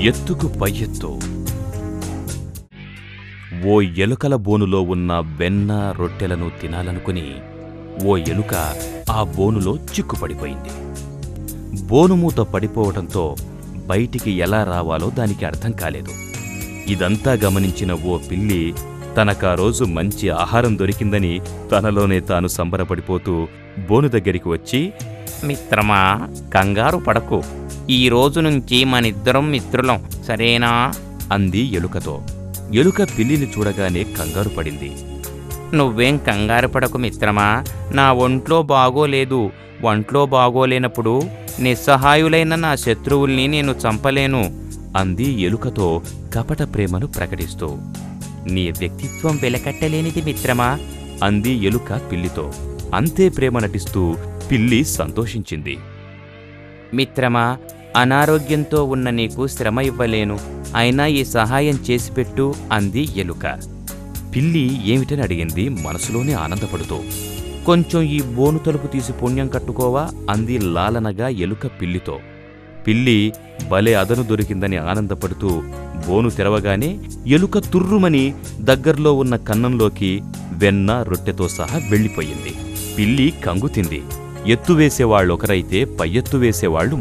ఎత్తుకు పై ఎత్తు. ఓ ఎలుకల బోనులో ఉన్న వెన్న రొట్టెలను తినాలనుకుని ఓ ఎలుక ఆ బోనులో చిక్కుపడిపోయింది. బోనుమూత పడిపోవటంతో బయటికి ఎలా రావాలో దానికి అర్థం కాలేదు. ఇదంతా గమనించిన ఓ పిల్లి తనకా రోజు మంచి ఆహారం దొరికిందని తనలోనే తాను సంబరపడిపోతూ బోను దగ్గరికి వచ్చి, మిత్రమా, కంగారు పడకు. ఈ రోజు నుంచి మనిద్దరం మిత్రులం, సరేనా? అంది ఎలుకతో. ఎలుక పిల్లిని చూడగానే కంగారు పడింది. నువ్వేం కంగారు పడకు మిత్రమా, నా ఒంట్లో బాగోలేదు. ఒంట్లో బాగోలేనప్పుడు నిస్సహాయులైన నా శత్రువుల్ని నేను చంపలేను అంది ఎలుకతో కపట ప్రేమను ప్రకటిస్తూ. నీ వ్యక్తిత్వం వెలకట్టలేనిది మిత్రమా అంది ఎలుక పిల్లితో. అంతే ప్రేమ నటిస్తూ పిల్లి సంతోషించింది. మిత్రమా, అనారోగ్యంతో ఉన్న నీకు శ్రమ ఇవ్వలేను, అయినా ఈ సహాయం చేసిపెట్టు అంది ఎలుక. పిల్లి ఏమిటని అడిగింది మనసులోనే ఆనందపడుతూ. కొంచెం ఈ బోను తలుపు తీసి పుణ్యం కట్టుకోవా అంది లాలనగా ఎలుక పిల్లితో. పిల్లి భలే అదను దొరికిందని ఆనందపడుతూ బోను తెరవగానే ఎలుక తుర్రుమని దగ్గర్లో ఉన్న కన్నంలోకి వెన్న రొట్టెతో సహా వెళ్ళిపోయింది. పిల్లి కంగుతింది. ఎత్తువేసేవాళ్ళొకరైతే పై ఎత్తు వేసేవాళ్లు